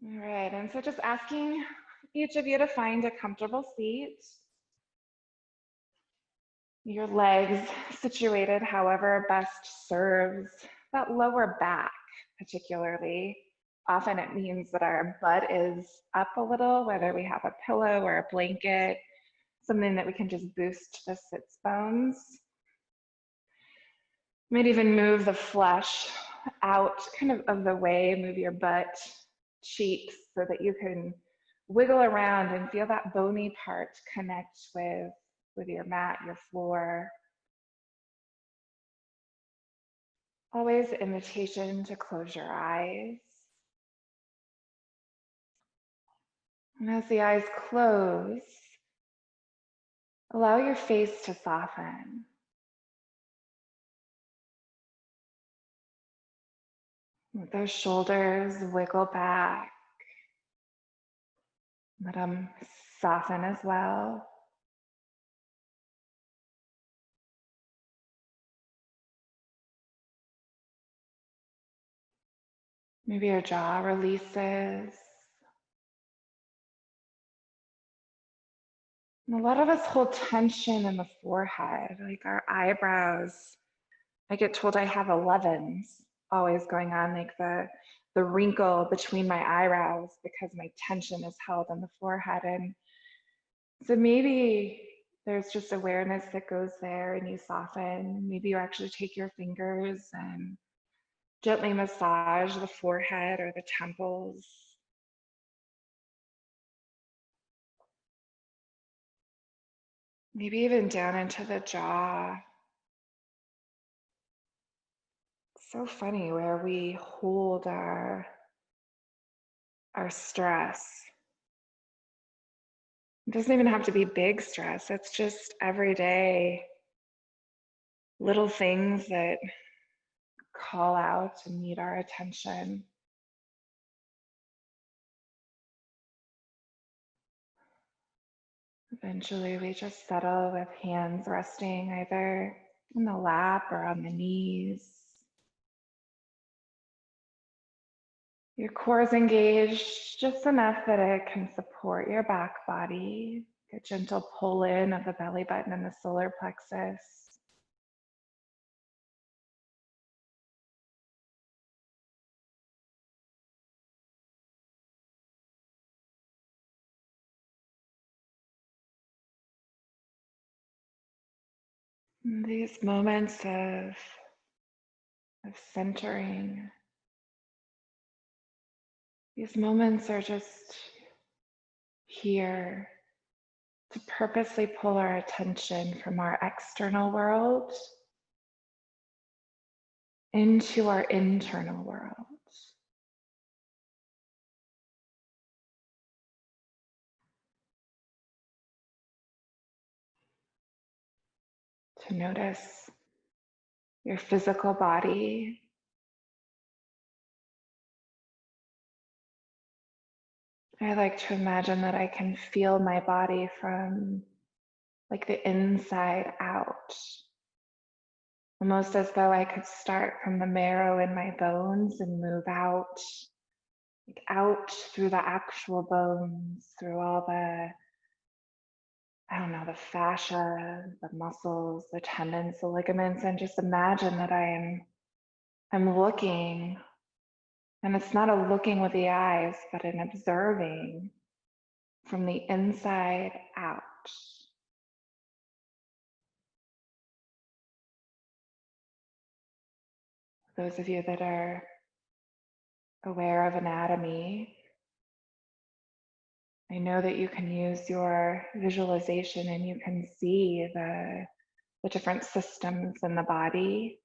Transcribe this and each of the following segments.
All right, and so just asking each of you to find a comfortable seat. Your legs situated however best serves that lower back, particularly. Often it means that our butt is up a little, whether we have a pillow or a blanket, something that we can just boost the sits bones. You might even move the flesh out kind of the way, move your butt cheeks so that you can wiggle around and feel that bony part connect with your mat, your floor. Always invitation to close your eyes. And as the eyes close, allow your face to soften. Let those shoulders wiggle back. Let them soften as well. Maybe your jaw releases. And a lot of us hold tension in the forehead, like our eyebrows. I get told I have 11s always going on, like the wrinkle between my eyebrows because my tension is held in the forehead. And so maybe there's just awareness that goes there and you soften. Maybe you actually take your fingers and gently massage the forehead or the temples. Maybe even down into the jaw. It's so funny where we hold our stress. It doesn't even have to be big stress. It's just everyday little things that call out and need our attention. Eventually, we just settle with hands resting either in the lap or on the knees. Your core is engaged just enough that it can support your back body. A gentle pull in of the belly button and the solar plexus. And these moments of centering, these moments are just here to purposely pull our attention from our external world into our internal world. To notice your physical body. I like to imagine that I can feel my body from like the inside out. Almost as though I could start from the marrow in my bones and move out, like out through the actual bones, through all the, I don't know, the fascia, the muscles, the tendons, the ligaments, and just imagine that I'm looking, and it's not a looking with the eyes, but an observing from the inside out. Those of you that are aware of anatomy, I know that you can use your visualization and you can see the different systems in the body.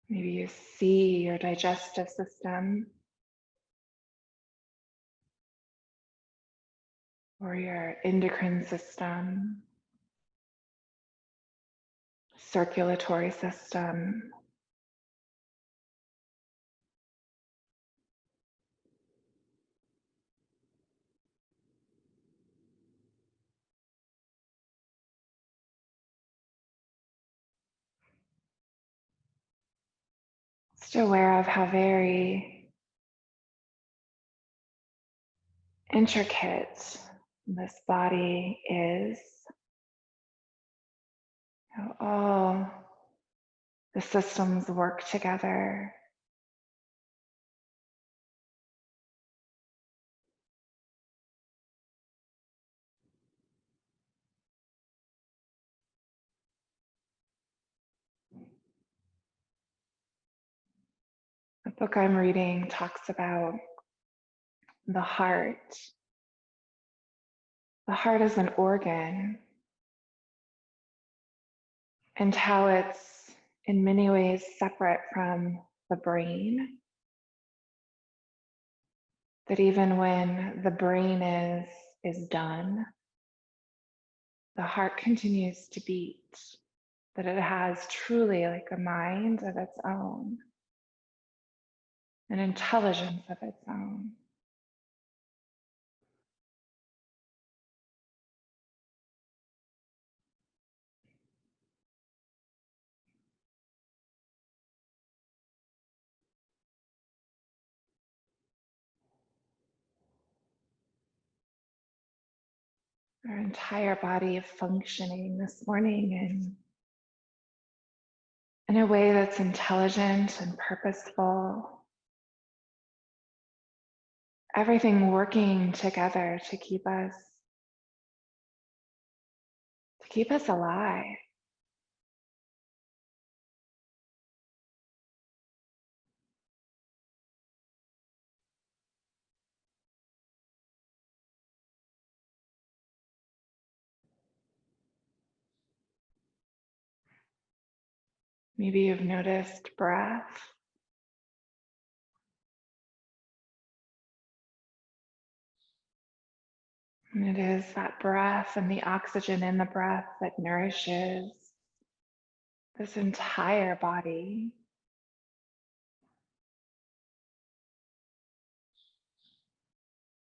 Maybe you see your digestive system or your endocrine system, circulatory system. aware of how very intricate this body is, how all the systems work together. The book I'm reading talks about the heart. The heart is an organ, and how it's in many ways separate from the brain. That even when the brain is done, the heart continues to beat. That it has truly like a mind of its own, an intelligence of its own. Our entire body functioning this morning in a way that's intelligent and purposeful. Everything working together to keep us alive. Maybe you've noticed breath. And it is that breath and the oxygen in the breath that nourishes this entire body.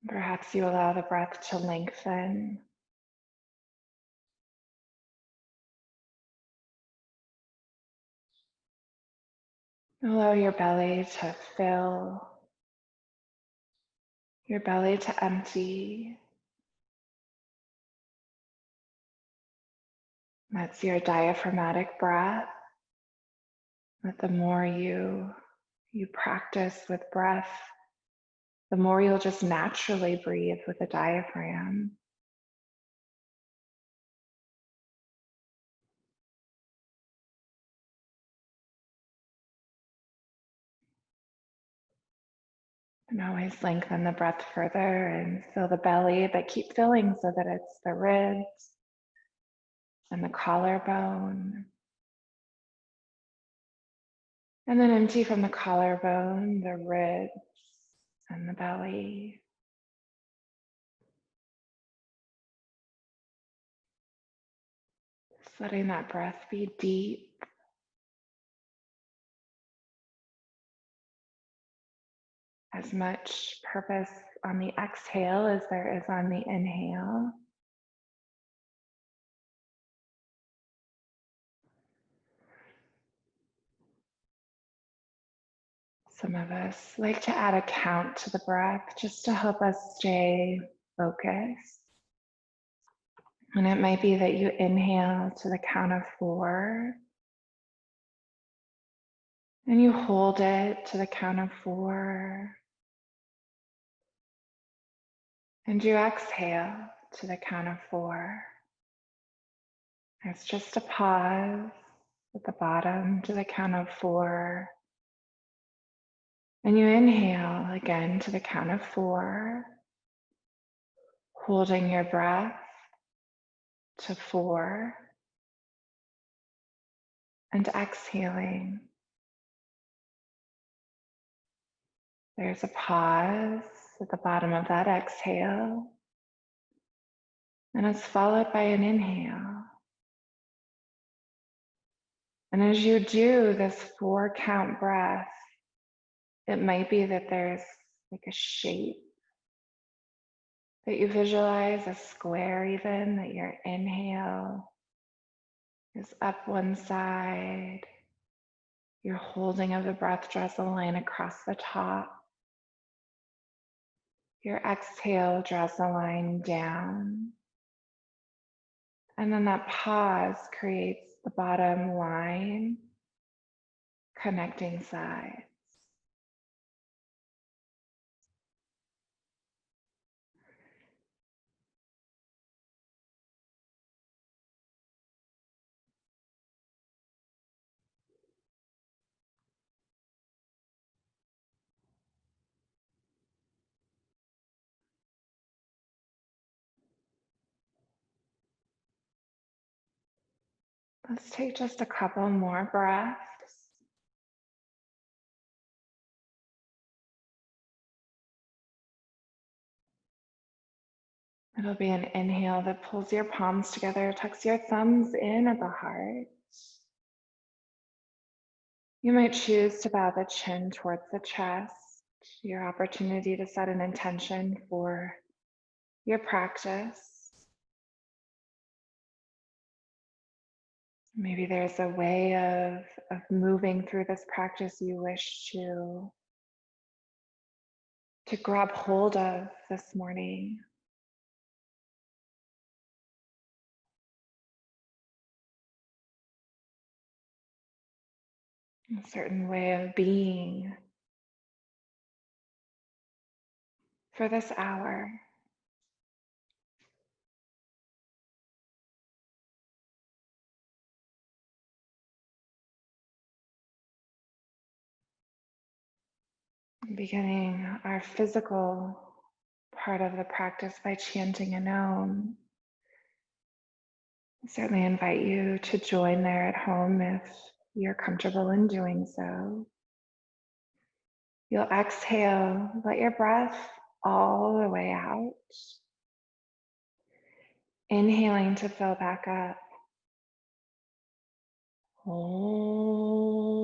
Perhaps you allow the breath to lengthen. Allow your belly to fill, your belly to empty. That's your diaphragmatic breath. That the more you practice with breath, the more you'll just naturally breathe with the diaphragm. And always lengthen the breath further and fill the belly, but keep filling so that it's the ribs and the collarbone. And then empty from the collarbone, the ribs and the belly. Just letting that breath be deep. As much purpose on the exhale as there is on the inhale. Some of us like to add a count to the breath just to help us stay focused. And it might be that you inhale to the count of 4 and you hold it to the count of 4 and you exhale to the count of 4. It's just a pause at the bottom to the count of 4. And you inhale again to the count of 4, holding your breath to 4 and exhaling. There's a pause at the bottom of that exhale, and it's followed by an inhale. And as you do this 4 count breath, it might be that there's like a shape that you visualize, a square even, that your inhale is up one side, Your holding of the breath draws a line across the top. Your exhale draws a line down. And then that pause creates the bottom line, connecting sides. Let's take just a couple more breaths. It'll be an inhale that pulls your palms together, tucks your thumbs in at the heart. You might choose to bow the chin towards the chest, your opportunity to set an intention for your practice. Maybe there's a way of moving through this practice you wish to grab hold of this morning. A certain way of being for this hour. Beginning our physical part of the practice by chanting an Om. I certainly invite you to join there at home if you're comfortable in doing so. You'll exhale, let your breath all the way out. Inhaling to fill back up. Om.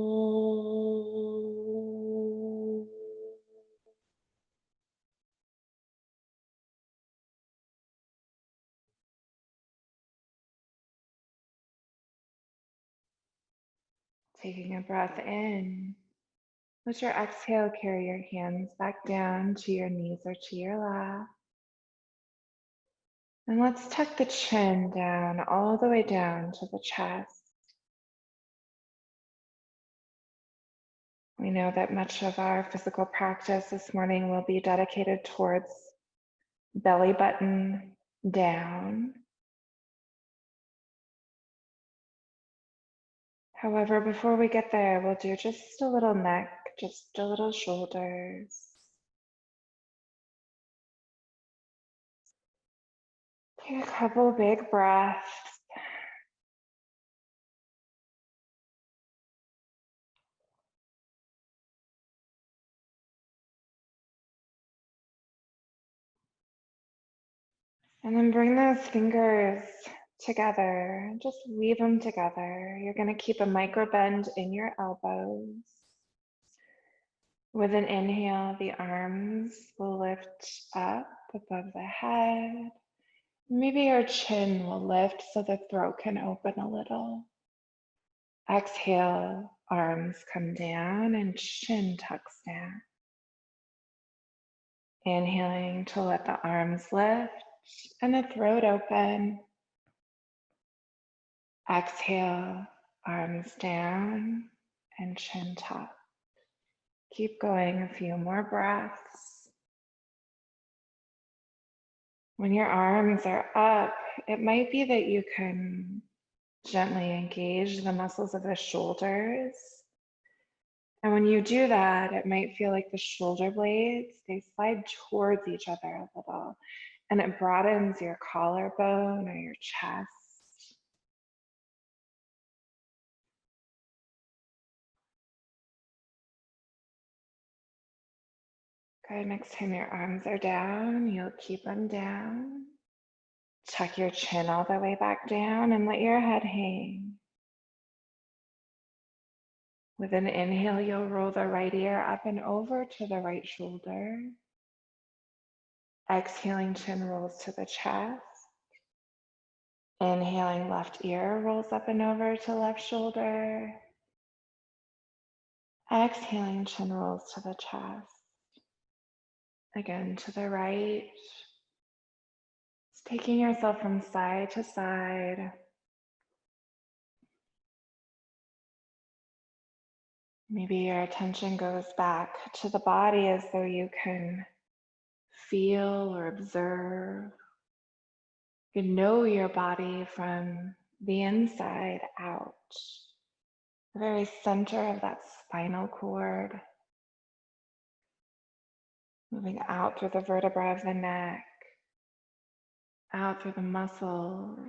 Taking a breath in. Let your exhale carry your hands back down to your knees or to your lap. And let's tuck the chin down all the way down to the chest. We know that much of our physical practice this morning will be dedicated towards belly button down. However, before we get there, we'll do just a little neck, just a little shoulders. Take a couple big breaths. And then bring those fingers together. Just weave them together. You're going to keep a micro bend in your elbows. With an inhale, the arms will lift up above the head. Maybe your chin will lift so the throat can open a little. Exhale, arms come down and chin tucks down. Inhaling to let the arms lift and the throat open. Exhale, arms down and chin tuck. Keep going a few more breaths. When your arms are up, it might be that you can gently engage the muscles of the shoulders. And when you do that, it might feel like the shoulder blades, they slide towards each other a little, and it broadens your collarbone or your chest. Good, next time your arms are down, you'll keep them down. Tuck your chin all the way back down and let your head hang. With an inhale, you'll roll the right ear up and over to the right shoulder. Exhaling, chin rolls to the chest. Inhaling, left ear rolls up and over to left shoulder. Exhaling, chin rolls to the chest. Again, to the right. Just taking yourself from side to side. Maybe your attention goes back to the body as though you can feel or observe. You know your body from the inside out. The very center of that spinal cord. Moving out through the vertebra of the neck. Out through the muscles.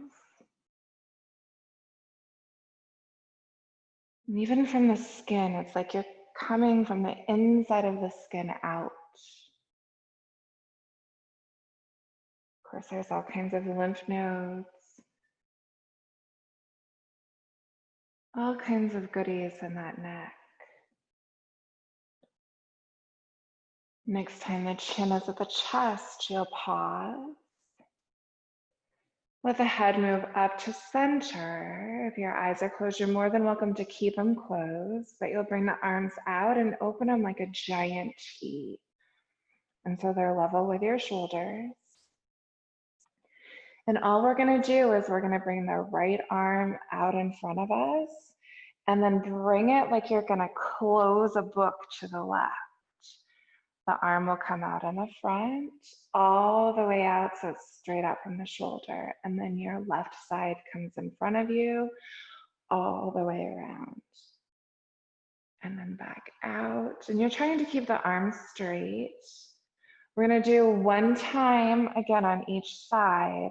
And even from the skin, it's like you're coming from the inside of the skin out. Of course, there's all kinds of lymph nodes, all kinds of goodies in that neck. Next time the chin is at the chest, you'll pause. Let the head move up to center. If your eyes are closed, you're more than welcome to keep them closed, but you'll bring the arms out and open them like a giant T. And so they're level with your shoulders. And all we're gonna do is we're gonna bring the right arm out in front of us and then bring it like you're gonna close a book to the left. The arm will come out in the front, all the way out, so it's straight out from the shoulder. And then your left side comes in front of you, all the way around. And then back out. And you're trying to keep the arms straight. We're gonna do one time again on each side,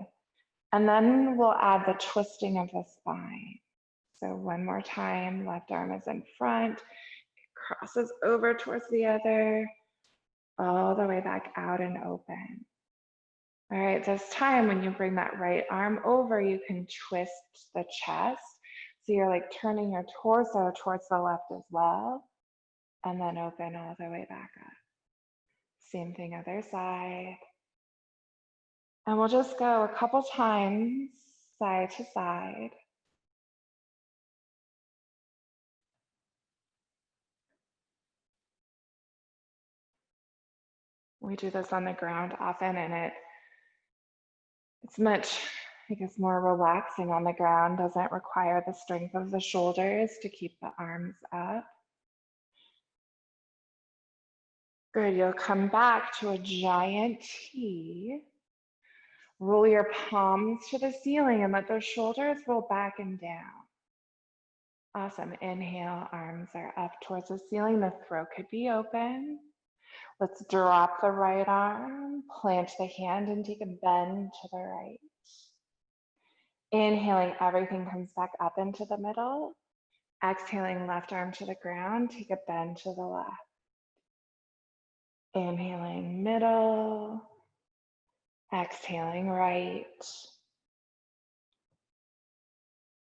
and then we'll add the twisting of the spine. So one more time, left arm is in front, crosses over towards the other, all the way back out and open. All right, this time when you bring that right arm over, you can twist the chest. So you're like turning your torso towards the left as well, and then open all the way back up. Same thing, other side. And we'll just go a couple times, side to side. We do this on the ground often, and it's much, I guess, more relaxing on the ground. Doesn't require the strength of the shoulders to keep the arms up. Good, you'll come back to a giant T. Roll your palms to the ceiling and let those shoulders roll back and down. Awesome, inhale, arms are up towards the ceiling. The throat could be open. Let's drop the right arm, plant the hand and take a bend to the right. Inhaling, everything comes back up into the middle. Exhaling, left arm to the ground, take a bend to the left. Inhaling, middle. Exhaling, right.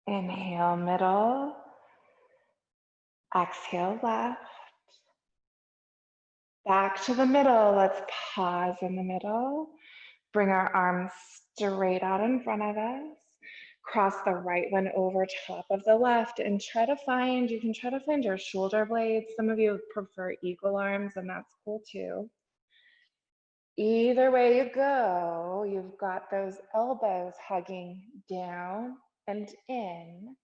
Inhale, middle. Exhale, left. Back to the middle. Let's pause in the middle. Bring our arms straight out in front of us. Cross the right one over top of the left and try to find, you can try to find your shoulder blades. Some of you prefer eagle arms, and that's cool too. Either way you go, you've got those elbows hugging down and in,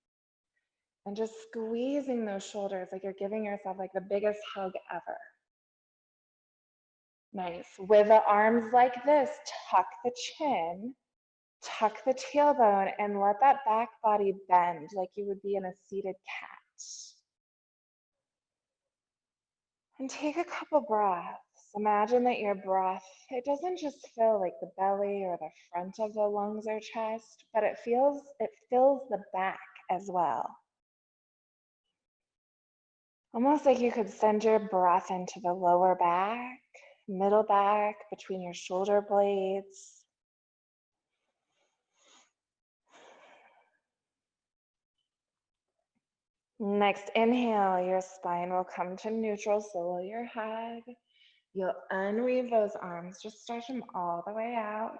and just squeezing those shoulders like you're giving yourself like the biggest hug ever. Nice. With the arms like this, tuck the chin, tuck the tailbone, and let that back body bend like you would be in a seated cat. And take a couple breaths. Imagine that your breath, it doesn't just fill like the belly or the front of the lungs or chest, but it fills the back as well. Almost like you could send your breath into the lower back, middle back, between your shoulder blades. Next inhale, your spine will come to neutral, so will your head. You'll unweave those arms, just stretch them all the way out.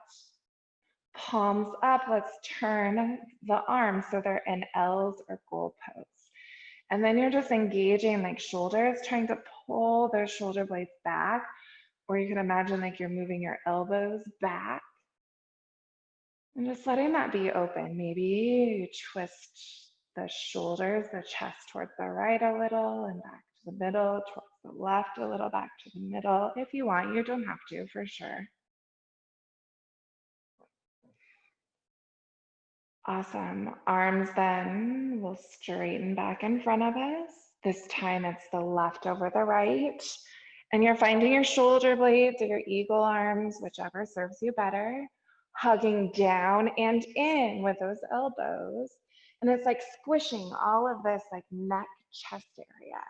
Palms up, let's turn the arms so they're in L's or goalposts. And then you're just engaging like shoulders, trying to pull those shoulder blades back. Or you can imagine like you're moving your elbows back and just letting that be open. Maybe you twist the shoulders, the chest towards the right a little and back to the middle, towards the left a little, back to the middle. If you want, you don't have to, for sure. Awesome. Arms then will straighten back in front of us. This time it's the left over the right. And you're finding your shoulder blades or your eagle arms, whichever serves you better, hugging down and in with those elbows. And it's like squishing all of this like neck, chest area.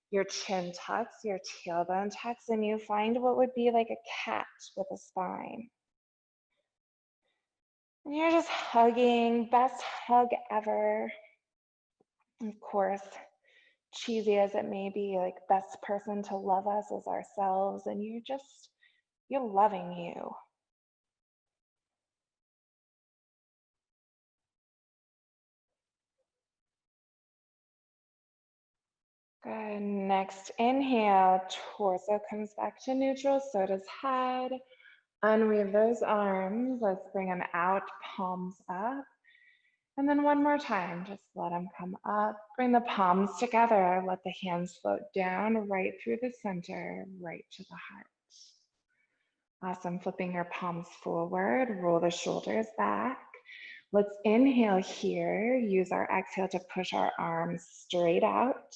Your chin tucks, your tailbone tucks, and you find what would be like a cat with a spine. And you're just hugging, best hug ever. Of course, cheesy as it may be, like best person to love us is ourselves, and you're loving you. Good. Next inhale, torso comes back to neutral, so does head. Unweave those arms. Let's bring them out, palms up. And then one more time, just let them come up. Bring the palms together. Let the hands float down right through the center, right to the heart. Awesome. Flipping your palms forward. Roll the shoulders back. Let's inhale here. Use our exhale to push our arms straight out.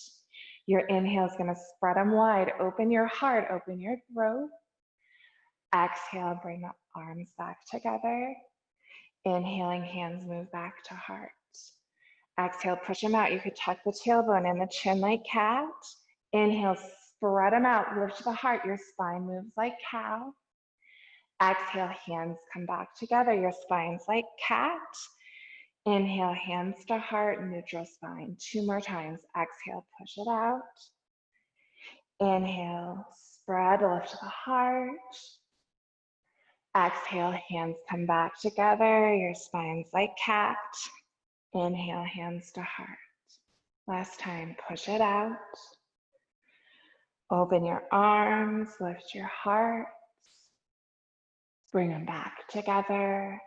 Your inhale is going to spread them wide. Open your heart, open your throat. Exhale, bring the arms back together. Inhaling, hands move back to heart. Exhale, push them out. You could tuck the tailbone and the chin like cat. Inhale, spread them out, lift the heart. Your spine moves like cow. Exhale, hands come back together. Your spine's like cat. Inhale, hands to heart, neutral spine. 2 more times. Exhale, push it out. Inhale, spread, lift the heart. Exhale, hands come back together. Your spine's like cat. Inhale, hands to heart. Last time, push it out. Open your arms, lift your heart. Bring them back together.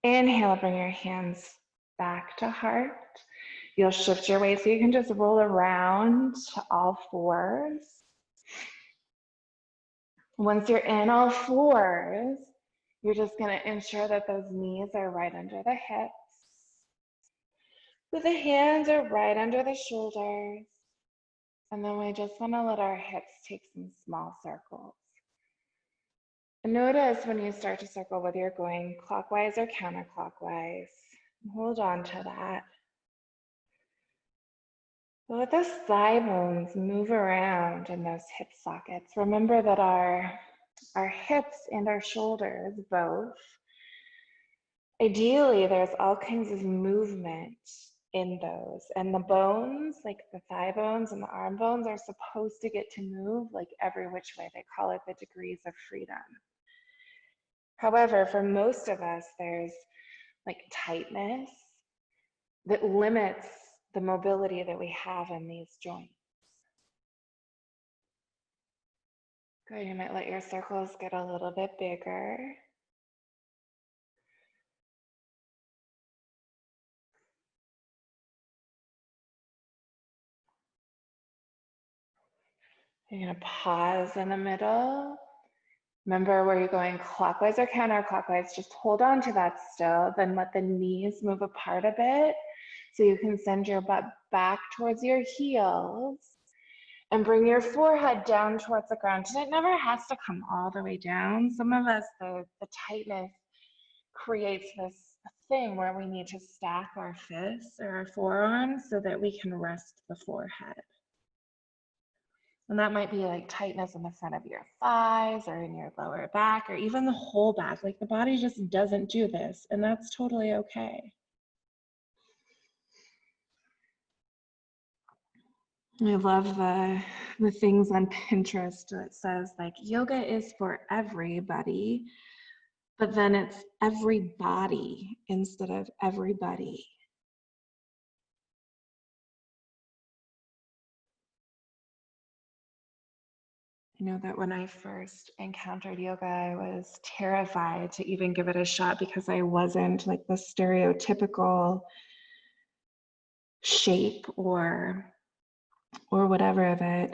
Inhale, bring your hands back to heart. You'll shift your weight so you can just roll around to all fours. Once you're in all fours, you're just going to ensure that those knees are right under the hips. So the hands are right under the shoulders. And then we just want to let our hips take some small circles. And notice when you start to circle whether you're going clockwise or counterclockwise. Hold on to that. So let those thigh bones move around in those hip sockets. Remember that our hips and our shoulders both, ideally there's all kinds of movement in those. And the bones, like the thigh bones and the arm bones, are supposed to get to move like every which way. They call it the degrees of freedom. However, for most of us, there's like tightness that limits the mobility that we have in these joints. Good, you might let your circles get a little bit bigger. You're gonna pause in the middle. Remember, where you're going clockwise or counterclockwise, just hold on to that still, then let the knees move apart a bit so you can send your butt back towards your heels and bring your forehead down towards the ground. And it never has to come all the way down. Some of us, the tightness creates this thing where we need to stack our fists or our forearms so that we can rest the forehead. And that might be like tightness in the front of your thighs or in your lower back or even the whole back. Like the body just doesn't do this, and that's totally okay. I love the things on Pinterest that says like yoga is for everybody, but then it's everybody instead of everybody. I know that when I first encountered yoga, I was terrified to even give it a shot because I wasn't like the stereotypical shape or whatever of it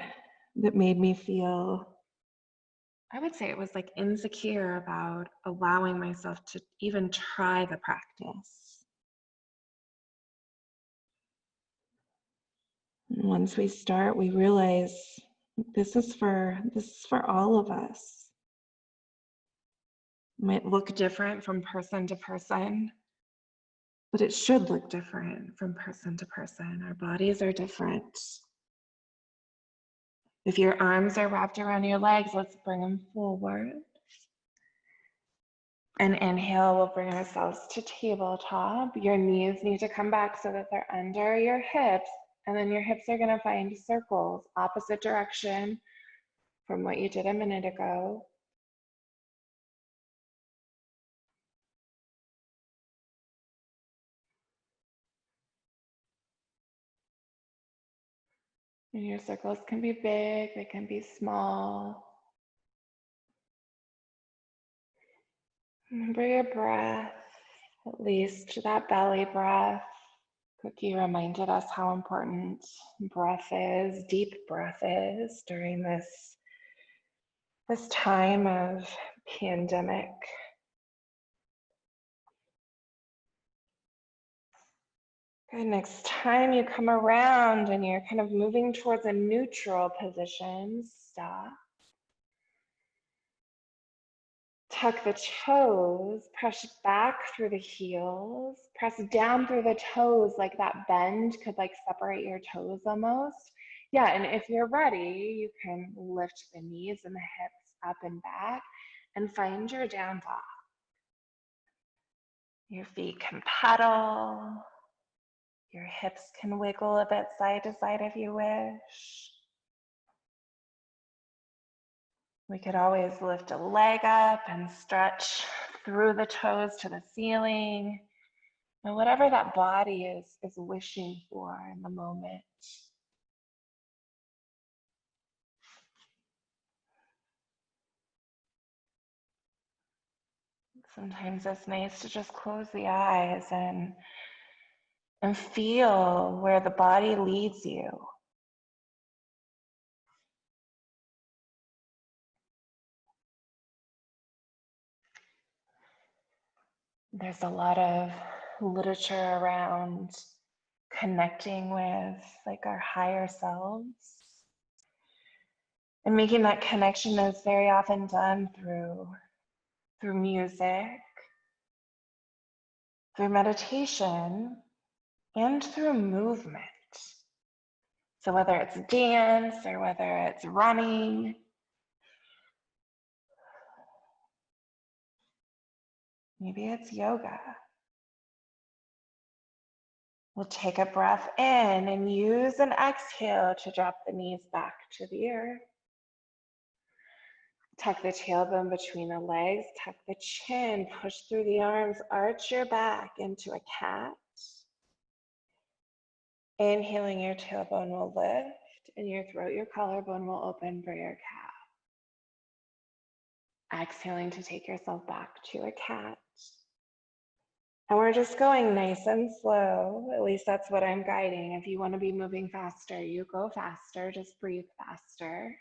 that made me feel, I would say it was like insecure about allowing myself to even try the practice. And once we start, we realize this is for all of us. It might look different from person to person, but it should look different from person to person. Our bodies are different. If your arms are wrapped around your legs, let's bring them forward. And inhale, we'll bring ourselves to tabletop. Your knees need to come back so that they're under your hips. And then your hips are going to find circles, opposite direction from what you did a minute ago. And your circles can be big, they can be small. Remember your breath, at least that belly breath. Cookie reminded us how important breath is, deep breath is during this time of pandemic. Good, next time you come around and you're kind of moving towards a neutral position, stop. Tuck the toes, press back through the heels, press down through the toes, like that bend could like separate your toes almost. Yeah, and if you're ready, you can lift the knees and the hips up and back and find your down dog. Your feet can pedal, your hips can wiggle a bit side to side if you wish. We could always lift a leg up and stretch through the toes to the ceiling. And whatever that body is wishing for in the moment. Sometimes it's nice to just close the eyes and feel where the body leads you. There's a lot of literature around connecting with like our higher selves. And making that connection is very often done through music, through meditation, and through movement. So whether it's dance or whether it's running, maybe it's yoga. We'll take a breath in and use an exhale to drop the knees back to the earth. Tuck the tailbone between the legs, tuck the chin, push through the arms, arch your back into a cat. Inhaling, your tailbone will lift and your throat, your collarbone will open for your cat. Exhaling to take yourself back to a cat. And we're just going nice and slow. At least that's what I'm guiding. If you want to be moving faster, you go faster. Just breathe faster.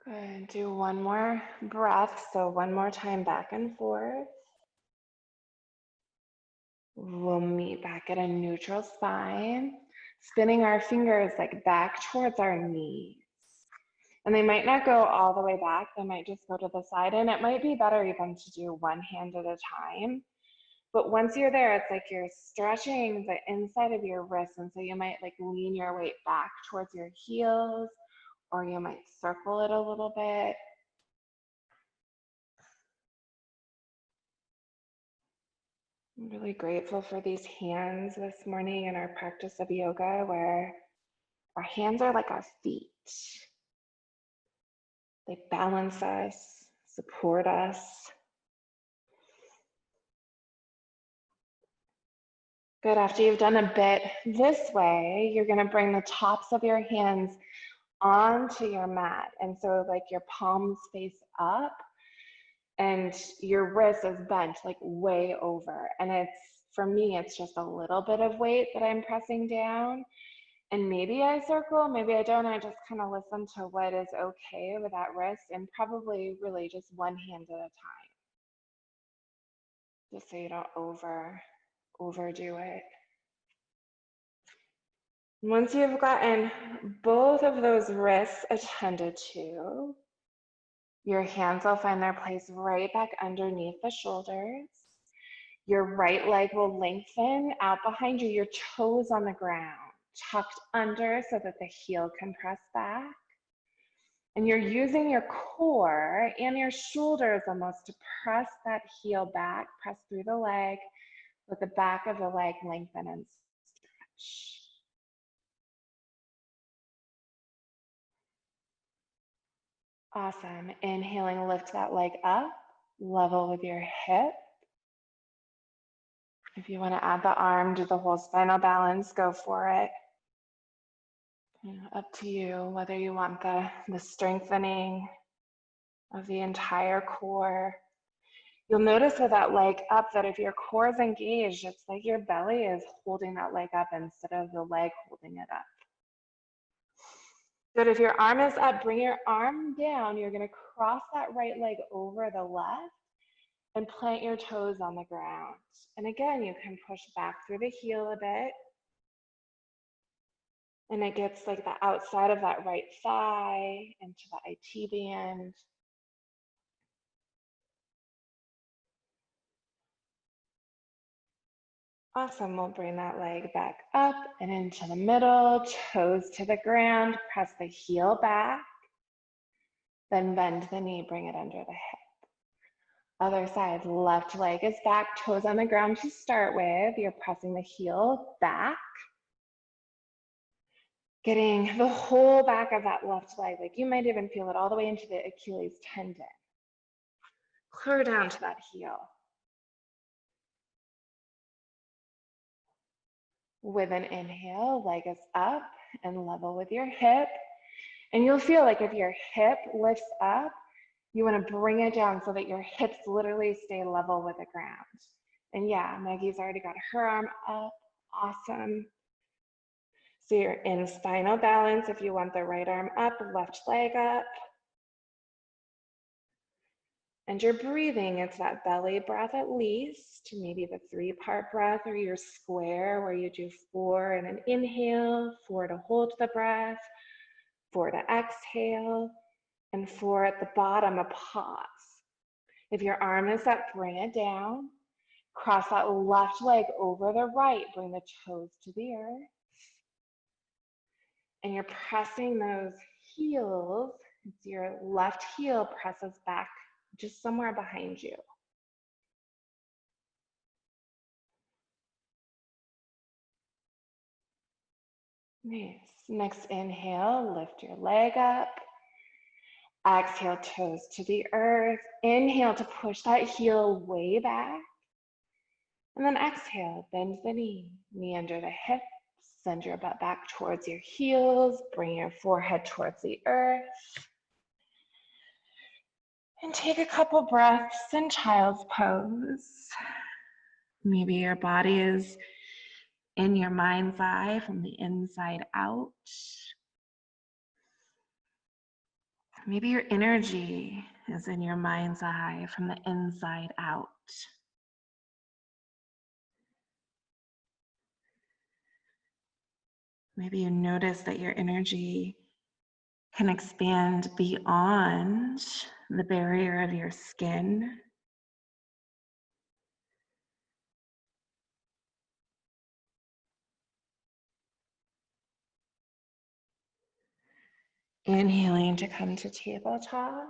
Good. Do one more breath. So one more time back and forth. We'll meet back at a neutral spine, spinning our fingers like back towards our knees. And they might not go all the way back. They might just go to the side. And it might be better even to do one hand at a time. But once you're there, it's like you're stretching the inside of your wrists. And so you might like lean your weight back towards your heels, or you might circle it a little bit. I'm really grateful for these hands this morning in our practice of yoga, where our hands are like our feet. They balance us, support us. Good, after you've done a bit this way, you're gonna bring the tops of your hands onto your mat. And so like your palms face up and your wrist is bent like way over. And for me, it's just a little bit of weight that I'm pressing down. And maybe I circle, maybe I don't. I just kind of listen to what is okay with that wrist, and probably really just one hand at a time. Just so you don't overdo it. Once you've gotten both of those wrists attended to, your hands will find their place right back underneath the shoulders. Your right leg will lengthen out behind you, your toes on the ground, tucked under so that the heel can press back. And you're using your core and your shoulders almost to press that heel back, press through the leg, let the back of the leg lengthen and stretch. Awesome. Inhaling, lift that leg up, level with your hip. If you want to add the arm, do the whole spinal balance, go for it. Up to you whether you want the strengthening of the entire core. You'll notice with that leg up that if your core is engaged, it's like your belly is holding that leg up instead of the leg holding it up. Good, if your arm is up, bring your arm down. You're gonna cross that right leg over the left and plant your toes on the ground. And again, you can push back through the heel a bit. And it gets like the outside of that right thigh into the IT band. Awesome, we'll bring that leg back up and into the middle, toes to the ground, press the heel back, then bend the knee, bring it under the hip. Other side, left leg is back, toes on the ground to start with. You're pressing the heel back, getting the whole back of that left leg. Like you might even feel it all the way into the Achilles tendon. Clear down to that heel. With an inhale, leg is up and level with your hip. And you'll feel like if your hip lifts up, you want to bring it down so that your hips literally stay level with the ground. And yeah, Maggie's already got her arm up. Awesome. So you're in spinal balance. If you want the right arm up, left leg up. And you're breathing, it's that belly breath at least, maybe the 3-part breath or your square where you do 4 and an inhale, 4 to hold the breath, 4 to exhale, and 4 at the bottom, a pause. If your arm is up, bring it down. Cross that left leg over the right, bring the toes to the earth. And you're pressing those heels, your left heel presses back just somewhere behind you. Nice. Next inhale, lift your leg up. Exhale, toes to the earth. Inhale to push that heel way back. And then exhale, bend the knee under the hip. Send your butt back towards your heels. Bring your forehead towards the earth. And take a couple breaths in child's pose. Maybe your body is in your mind's eye from the inside out. Maybe your energy is in your mind's eye from the inside out. Maybe you notice that your energy can expand beyond the barrier of your skin. Inhaling to come to tabletop.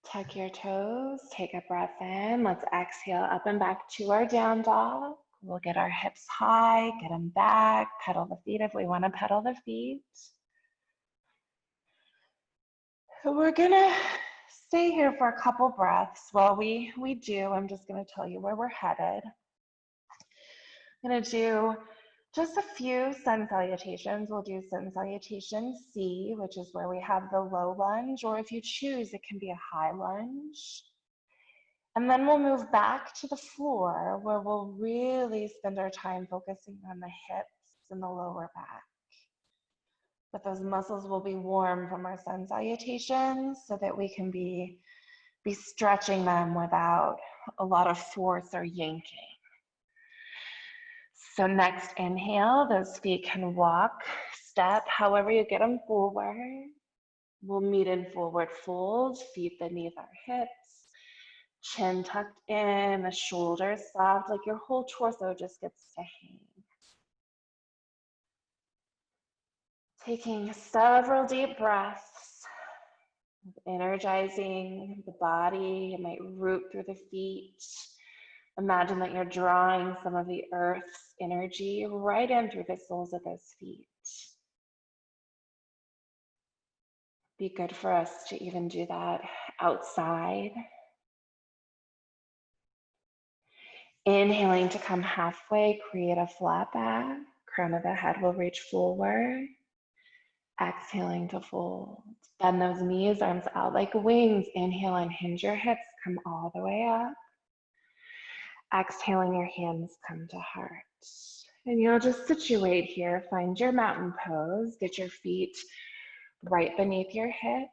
Tuck your toes, take a breath in. Let's exhale up and back to our down dog. We'll get our hips high, get them back, pedal the feet if we want to pedal the feet. So we're gonna stay here for a couple breaths. While we do, I'm just going to tell you where we're headed. I'm going to do just a few sun salutations. We'll do sun salutation C, which is where we have the low lunge, or if you choose, it can be a high lunge. And then we'll move back to the floor where we'll really spend our time focusing on the hips and the lower back. But those muscles will be warm from our sun salutations so that we can be stretching them without a lot of force or yanking. So next inhale, those feet can walk, step, however you get them forward. We'll meet in forward fold, feet beneath our hips, chin tucked in, the shoulders soft, like your whole torso just gets to hang. Taking several deep breaths, energizing the body. You might root through the feet. Imagine that you're drawing some of the earth's energy right in through the soles of those feet. Be good for us to even do that outside. Inhaling to come halfway, create a flat back. Crown of the head will reach forward. Exhaling to fold. Bend those knees, arms out like wings. Inhale and hinge your hips, come all the way up. Exhaling, your hands come to heart. And you'll just situate here. Find your mountain pose. Get your feet right beneath your hips.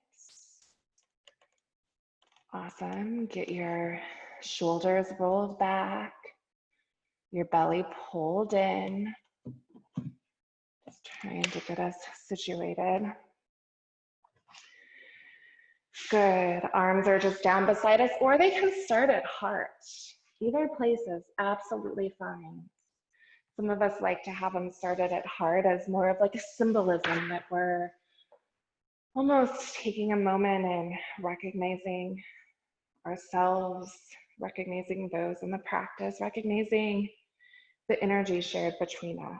Awesome. Get your shoulders rolled back. Your belly pulled in. Just trying to get us situated. Good. Arms are just down beside us, or they can start at heart. Either place is absolutely fine. Some of us like to have them started at heart as more of like a symbolism that we're almost taking a moment and recognizing ourselves, recognizing those in the practice, recognizing the energy shared between us.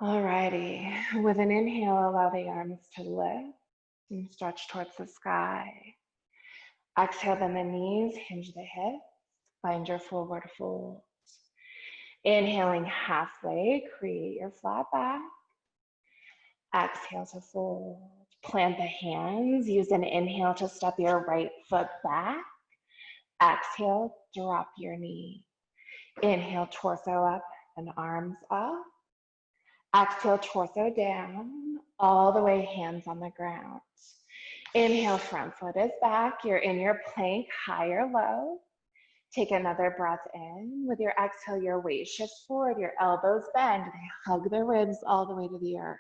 Alrighty, with an inhale, allow the arms to lift and stretch towards the sky. Exhale, bend the knees, hinge the hips, find your forward fold. Inhaling halfway, create your flat back. Exhale to fold. Plant the hands. Use an inhale to step your right foot back. Exhale, drop your knee. Inhale, torso up and arms up. Exhale, torso down, all the way, hands on the ground. Inhale, front foot is back. You're in your plank, high or low. Take another breath in. With your exhale, your weight shifts forward, your elbows bend. They hug the ribs all the way to the earth.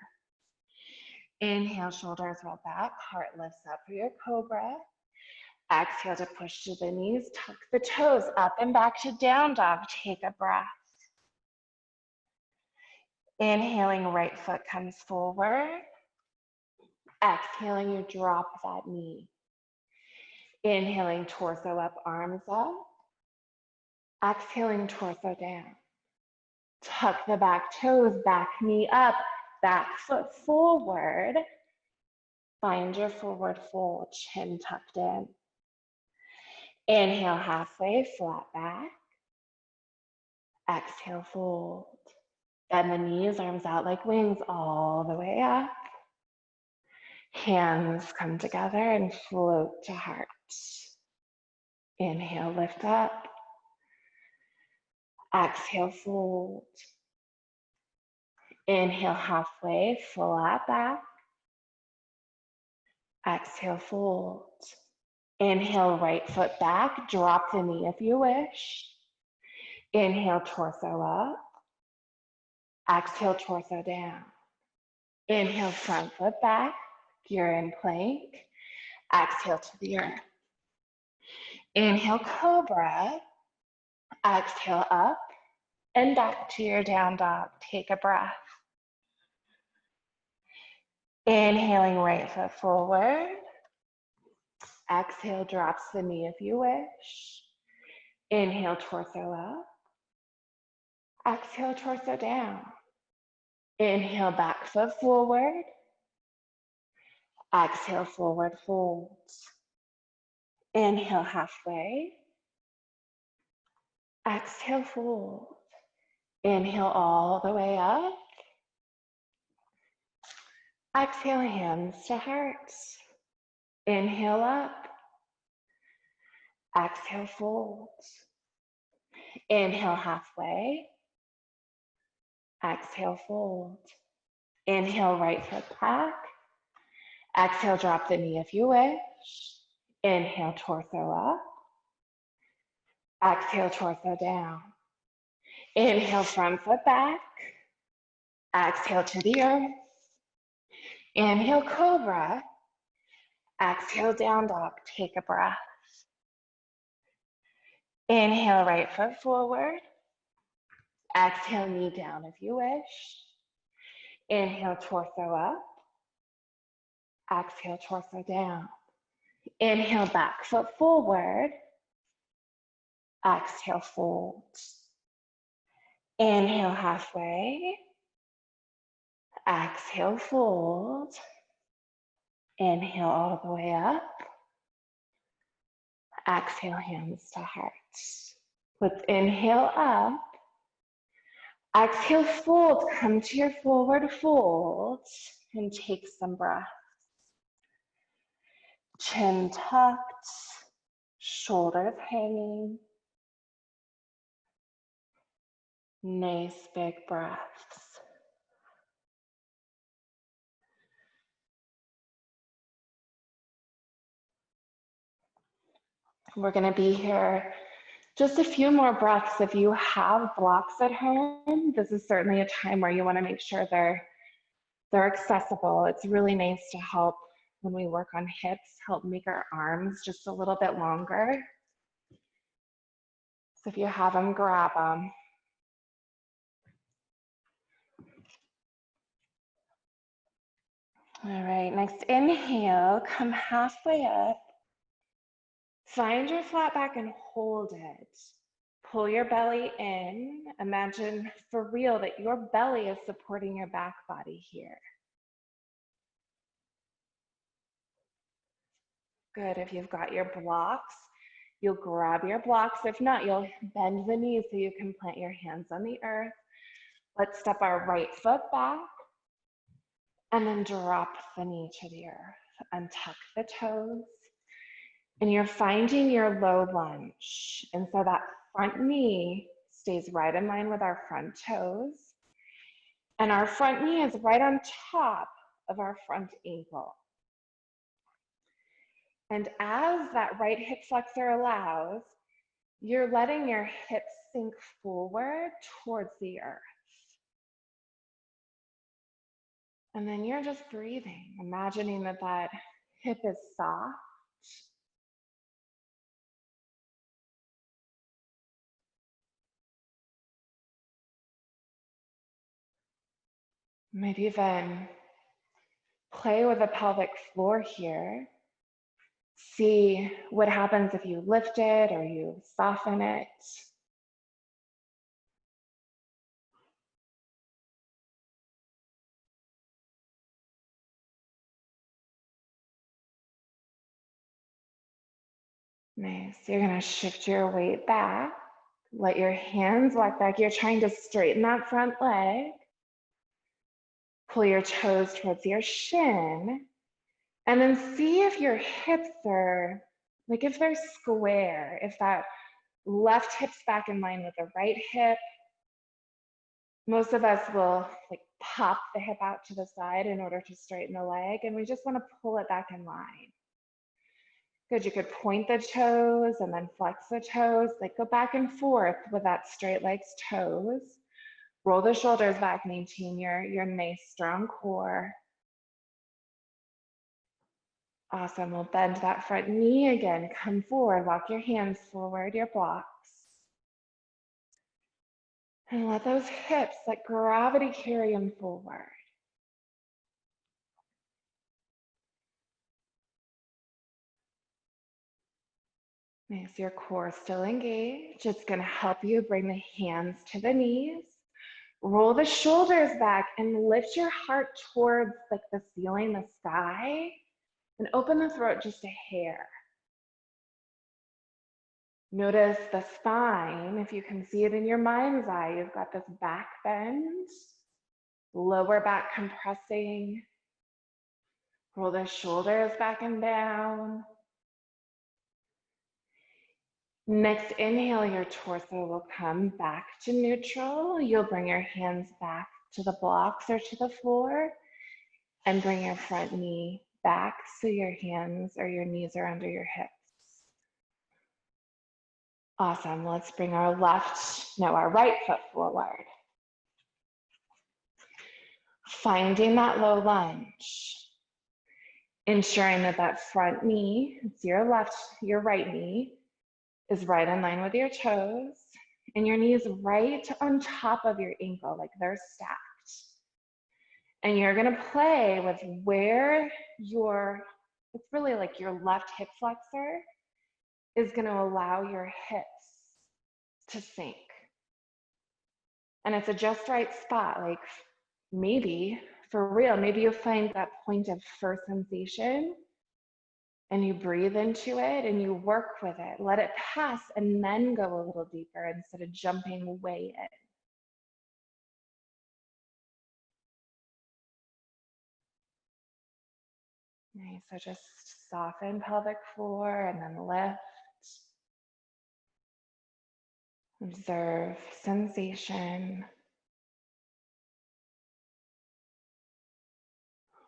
Inhale, shoulders roll back, heart lifts up for your cobra. Exhale to push to the knees, tuck the toes up and back to down dog. Take a breath. Inhaling, right foot comes forward. Exhaling, you drop that knee. Inhaling, torso up, arms up. Exhaling, torso down. Tuck the back toes, back knee up, back foot forward. Find your forward fold, chin tucked in. Inhale, halfway, flat back. Exhale, fold. Bend the knees, arms out like wings, all the way up. Hands come together and float to heart. Inhale, lift up. Exhale, fold. Inhale, halfway, flat back. Exhale, fold. Inhale, right foot back. Drop the knee if you wish. Inhale, torso up. Exhale, torso down. Inhale, front foot back. You're in plank. Exhale to the earth. Inhale, cobra. Exhale, up and back to your down dog. Take a breath. Inhaling, right foot forward. Exhale, drops the knee if you wish. Inhale, torso up. Exhale, torso down. Inhale, back foot forward. Exhale, forward fold. Inhale, halfway. Exhale, fold. Inhale all the way up. Exhale, hands to heart. Inhale up. Exhale, fold. Inhale, halfway. Exhale, fold. Inhale, right foot back. Exhale, drop the knee if you wish. Inhale, torso up. Exhale, torso down. Inhale, front foot back. Exhale to the earth. Inhale, cobra. Exhale, down dog. Take a breath. Inhale, right foot forward. Exhale, knee down if you wish. Inhale, torso up. Exhale, torso down. Inhale, back foot forward. Exhale, fold. Inhale, halfway. Exhale, fold. Inhale all the way up. Exhale, hands to heart. Let's inhale up. Exhale, fold. Come to your forward fold and take some breath. Chin tucked, shoulders hanging. Nice big breaths. We're going to be here just a few more breaths. If you have blocks at home, this is certainly a time where you want to make sure they're accessible. It's really nice to help when we work on hips, help make our arms just a little bit longer. So if you have them, grab them. All right, next inhale, come halfway up. Find your flat back and hold it. Pull your belly in. Imagine for real that your belly is supporting your back body here. Good, if you've got your blocks, you'll grab your blocks. If not, you'll bend the knees so you can plant your hands on the earth. Let's step our right foot back and then drop the knee to the earth. Untuck the toes. And you're finding your low lunge. And so that front knee stays right in line with our front toes. And our front knee is right on top of our front ankle. And as that right hip flexor allows, you're letting your hips sink forward towards the earth. And then you're just breathing, imagining that that hip is soft. Maybe then play with the pelvic floor here. See what happens if you lift it or you soften it. Nice. You're going to shift your weight back. Let your hands walk back. You're trying to straighten that front leg. Pull your toes towards your shin. And then see if your hips are, like if they're square, if that left hip's back in line with the right hip. Most of us will like pop the hip out to the side in order to straighten the leg. And we just want to pull it back in line. Good, you could point the toes and then flex the toes, like go back and forth with that straight legs toes. Roll the shoulders back, maintain your nice strong core. Awesome, we'll bend that front knee again, come forward, walk your hands forward, your blocks. And let those hips, let gravity carry them forward. Nice, your core still engaged. It's gonna help you bring the hands to the knees. Roll the shoulders back and lift your heart towards like the ceiling, the sky. And open the throat just a hair. Notice the spine. If you can see it in your mind's eye, you've got this back bend, lower back compressing. Roll the shoulders back and down. Next inhale, your torso will come back to neutral. You'll bring your hands back to the blocks or to the floor and bring your front knee back so your hands or your knees are under your hips. Awesome. Let's bring our right foot forward. Finding that low lunge. Ensuring that that front knee, it's your right knee, is right in line with your toes, and your knee is right on top of your ankle, like they're stacked. And you're gonna play with where it's really like your left hip flexor is gonna allow your hips to sink. And it's a just right spot, like maybe, for real, maybe you find that point of first sensation and you breathe into it and you work with it. Let it pass and then go a little deeper instead of jumping way in. Nice, so just soften pelvic floor and then lift. Observe sensation.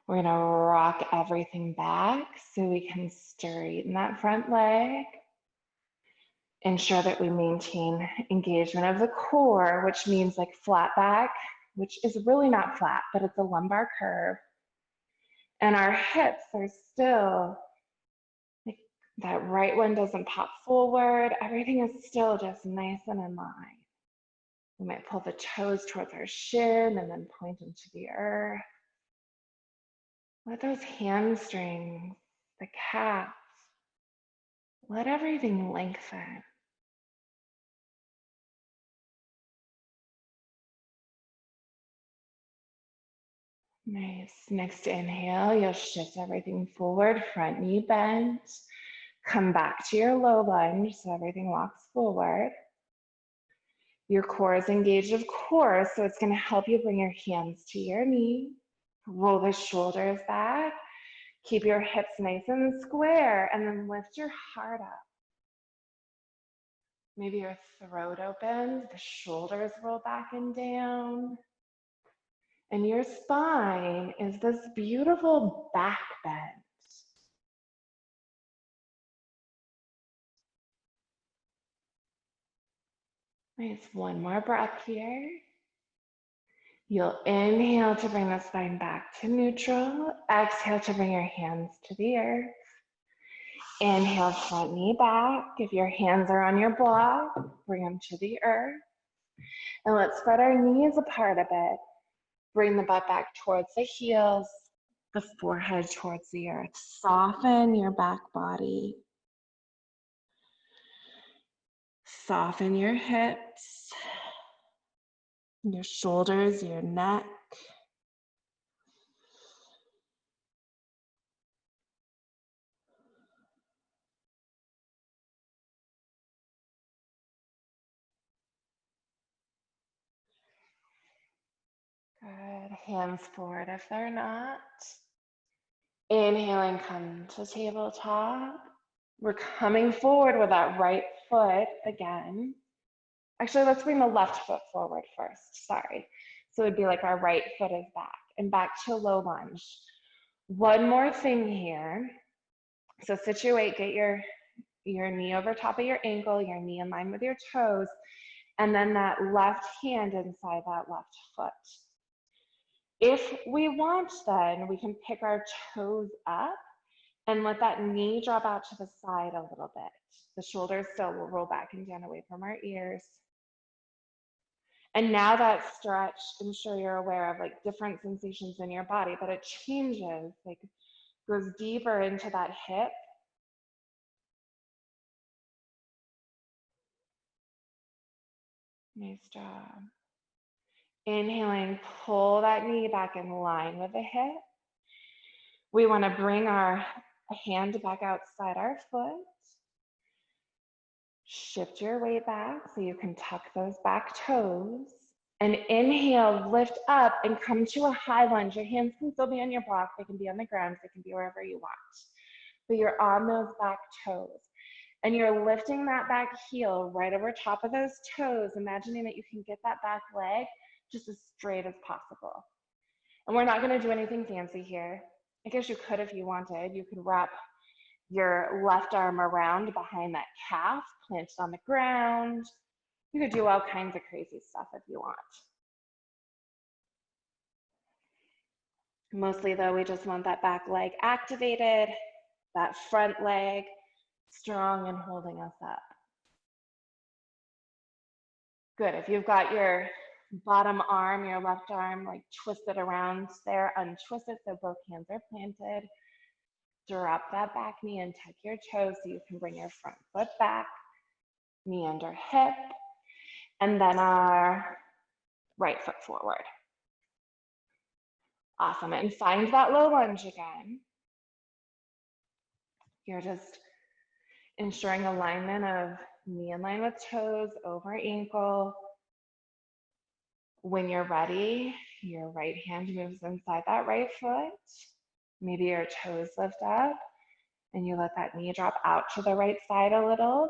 We're gonna rock everything back so we can straighten that front leg. Ensure that we maintain engagement of the core, which means like flat back, which is really not flat, but it's a lumbar curve. And our hips are still, like that right one doesn't pop forward. Everything is still just nice and in line. We might pull the toes towards our shin and then point them to the earth. Let those hamstrings, the calves, let everything lengthen. Nice. Next inhale, you'll shift everything forward, front knee bent. Come back to your low lunge so everything walks forward. Your core is engaged, of course, so it's going to help you bring your hands to your knee. Roll the shoulders back. Keep your hips nice and square, and then lift your heart up. Maybe your throat opens, the shoulders roll back and down. And your spine is this beautiful back bend. Nice, one more breath here. You'll inhale to bring the spine back to neutral. Exhale to bring your hands to the earth. Inhale, front knee back. If your hands are on your block, bring them to the earth. And let's spread our knees apart a bit. Bring the butt back towards the heels, the forehead towards the earth. Soften your back body. Soften your hips, your shoulders, your neck. Good. Hands forward if they're not. Inhaling, come to tabletop. We're coming forward with that right foot again. Actually, let's bring the left foot forward first. Sorry. So it'd be like our right foot is back and back to low lunge. One more thing here. So situate, get your knee over top of your ankle, your knee in line with your toes, and then that left hand inside that left foot. If we want, then we can pick our toes up and let that knee drop out to the side a little bit. The shoulders still will roll back and down away from our ears. And now that stretch, I'm sure you're aware of like different sensations in your body, but it changes, like goes deeper into that hip. Nice job. Inhaling, pull that knee back in line with the hip. We want to bring our a hand back outside our foot. Shift your weight back so you can tuck those back toes. And inhale, lift up and come to a high lunge. Your hands can still be on your block. They can be on the ground. They can be wherever you want. But you're on those back toes. And you're lifting that back heel right over top of those toes, imagining that you can get that back leg just as straight as possible. And we're not going to do anything fancy here. I guess you could if you wanted. You could wrap your left arm around behind that calf, plant it on the ground. You could do all kinds of crazy stuff if you want. Mostly though, we just want that back leg activated, that front leg strong and holding us up. Good, if you've got your bottom arm, your left arm, like twisted around there, untwist it so both hands are planted. Drop that back knee and tuck your toes so you can bring your front foot back, knee under hip, and then our right foot forward. Awesome, and find that low lunge again. You're just ensuring alignment of knee in line with toes, over ankle. When you're ready, your right hand moves inside that right foot. Maybe your toes lift up and you let that knee drop out to the right side a little.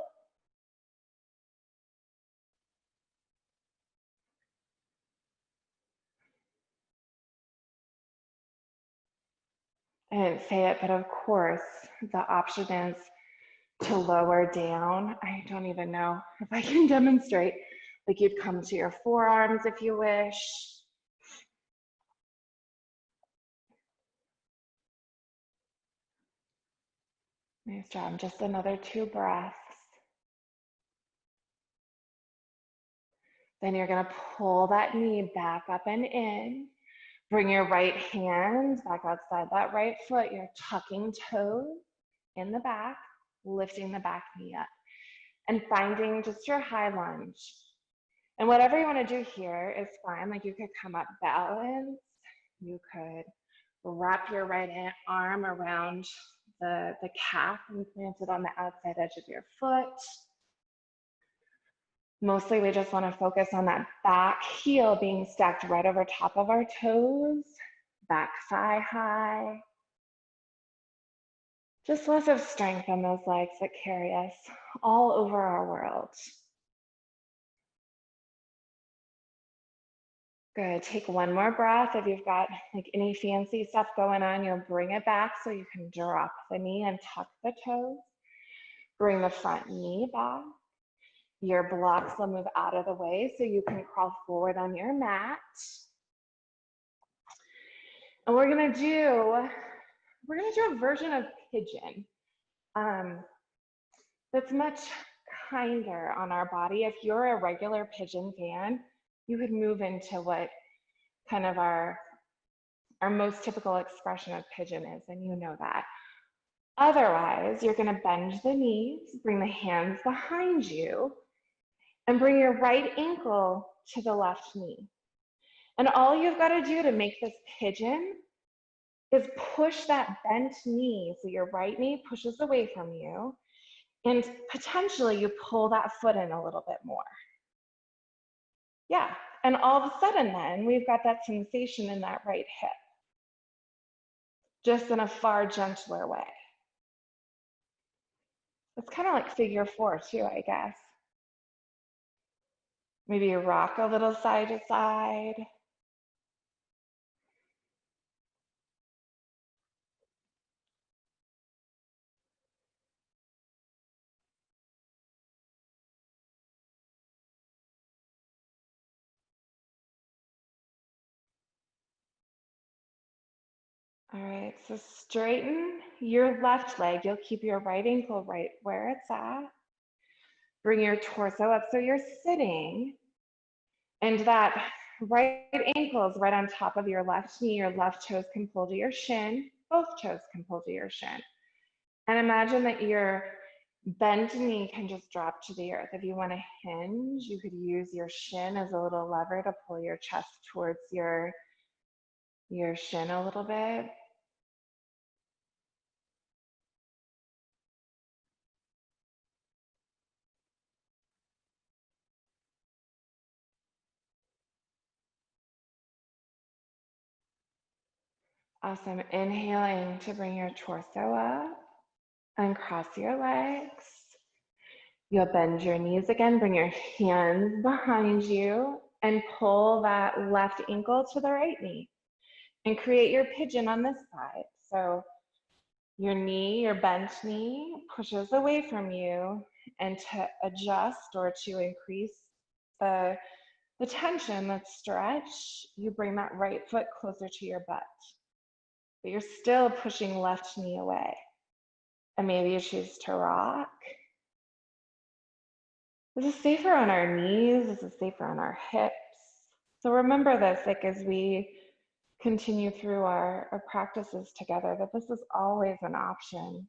I didn't say it, but of course, the option is to lower down. I don't even know if I can demonstrate. Like you'd come to your forearms if you wish. Nice job, just another 2 breaths. Then you're gonna pull that knee back up and in. Bring your right hand back outside that right foot. You're tucking toes in the back, lifting the back knee up, and finding just your high lunge. And whatever you want to do here is fine. Like you could come up balanced. You could wrap your right arm around the calf and plant it on the outside edge of your foot. Mostly we just want to focus on that back heel being stacked right over top of our toes, back thigh high. Just lots of strength in those legs that carry us all over our world. Good, take one more breath. If you've got like any fancy stuff going on, you'll bring it back so you can drop the knee and tuck the toes. Bring the front knee back. Your blocks will move out of the way so you can crawl forward on your mat. And we're gonna do a version of pigeon that's much kinder on our body. If you're a regular pigeon fan, you could move into what kind of our most typical expression of pigeon is, and you know that. Otherwise, you're gonna bend the knees, bring the hands behind you, and bring your right ankle to the left knee. And all you've got to do to make this pigeon is push that bent knee, so your right knee pushes away from you, and potentially you pull that foot in a little bit more. Yeah, and all of a sudden then, we've got that sensation in that right hip, just in a far gentler way. It's kind of like figure 4 too, I guess. Maybe you rock a little side to side. All right, so straighten your left leg. You'll keep your right ankle right where it's at. Bring your torso up so you're sitting. And that right ankle is right on top of your left knee. Your left toes can pull to your shin. Both toes can pull to your shin. And imagine that your bent knee can just drop to the earth. If you want to hinge, you could use your shin as a little lever to pull your chest towards your shin a little bit. Awesome. Inhaling to bring your torso up and cross your legs. You'll bend your knees again, bring your hands behind you and pull that left ankle to the right knee and create your pigeon on this side. So your knee, your bent knee pushes away from you, and to adjust or to increase the tension, that stretch, you bring that right foot closer to your butt. But you're still pushing left knee away. And maybe you choose to rock. This is safer on our knees, this is safer on our hips. So remember this, like as we continue through our practices together, that this is always an option.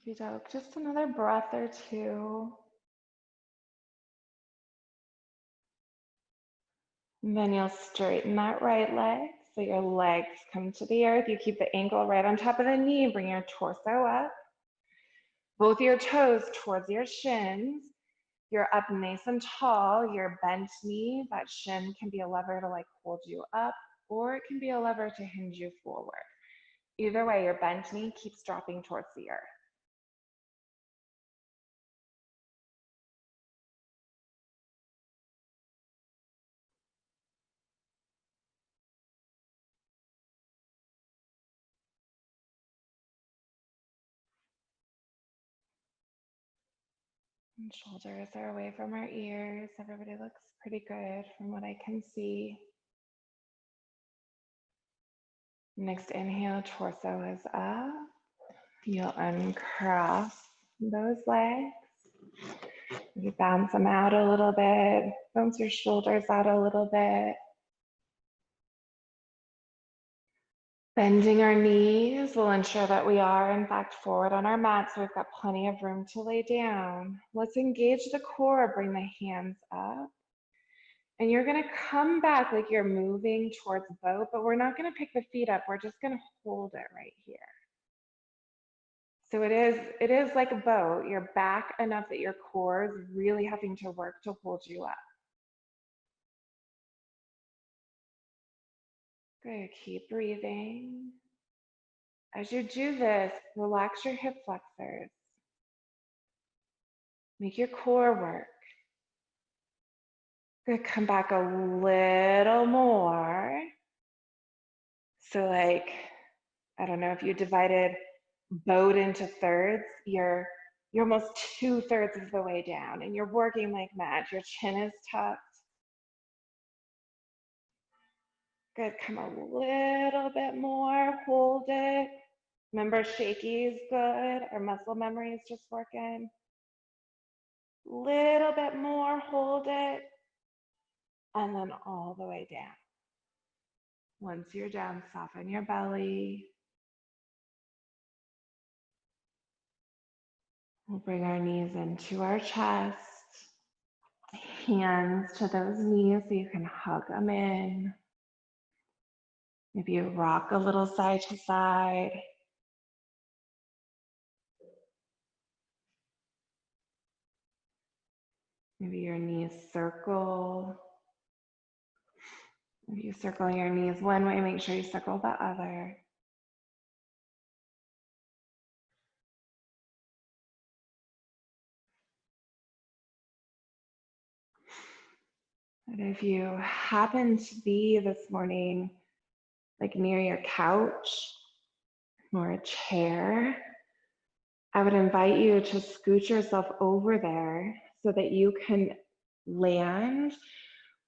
Okie doke, just another breath or two. And then you'll straighten that right leg. So your legs come to the earth. You keep the ankle right on top of the knee. Bring your torso up. Both your toes towards your shins. You're up nice and tall. Your bent knee, that shin can be a lever to like hold you up, or it can be a lever to hinge you forward. Either way, your bent knee keeps dropping towards the earth. And shoulders are away from our ears. Everybody looks pretty good from what I can see. Next inhale, torso is up. You'll uncross those legs. You bounce them out a little bit. Bounce your shoulders out a little bit. Bending our knees will ensure that we are in fact forward on our mat, so we've got plenty of room to lay down. Let's engage the core, bring the hands up. And you're gonna come back like you're moving towards boat, but we're not gonna pick the feet up, we're just gonna hold it right here. So it is like a boat. You're back enough that your core is really having to work to hold you up. Good, keep breathing. As you do this, relax your hip flexors. Make your core work. Good, come back a little more. So like, I don't know if you divided boat into thirds, you're almost 2/3 of the way down and you're working like mad. Your chin is tucked. Good, come a little bit more, hold it. Remember, shaky is good. Our muscle memory is just working. Little bit more, hold it. And then all the way down. Once you're down, soften your belly. We'll bring our knees into our chest. Hands to those knees so you can hug them in. Maybe you rock a little side to side. Maybe your knees circle. If you circle your knees one way, make sure you circle the other. And if you happen to be this morning, like near your couch or a chair, I would invite you to scoot yourself over there so that you can land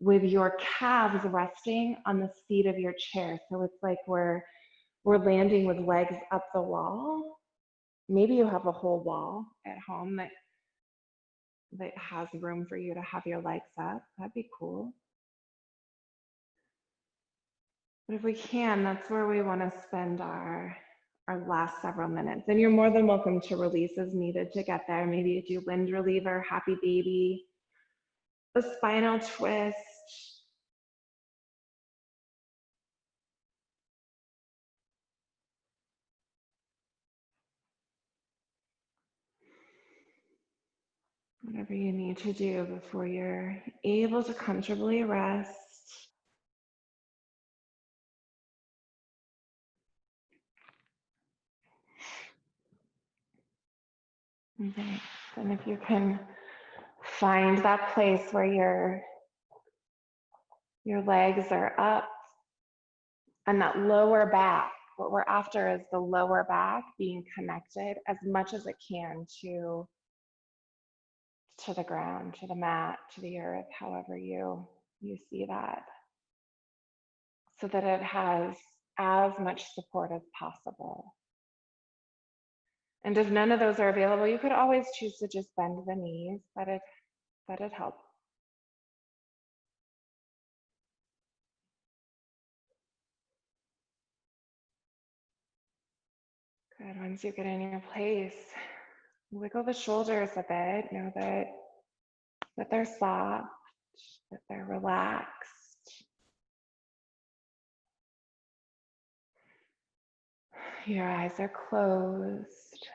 with your calves resting on the seat of your chair. So it's like we're landing with legs up the wall. Maybe you have a whole wall at home that has room for you to have your legs up. That'd be cool. But if we can, that's where we want to spend our last several minutes. And you're more than welcome to release as needed to get there. Maybe you do wind reliever, happy baby, a spinal twist. Whatever you need to do before you're able to comfortably rest. Okay. And if you can find that place where your legs are up and that lower back, what we're after is the lower back being connected as much as it can to the ground, to the mat, to the earth, however you see that, so that it has as much support as possible. And if none of those are available, you could always choose to just bend the knees, let it help. Good. Once you get in your place, wiggle the shoulders a bit. Know that they're soft, that they're relaxed. Your eyes are closed.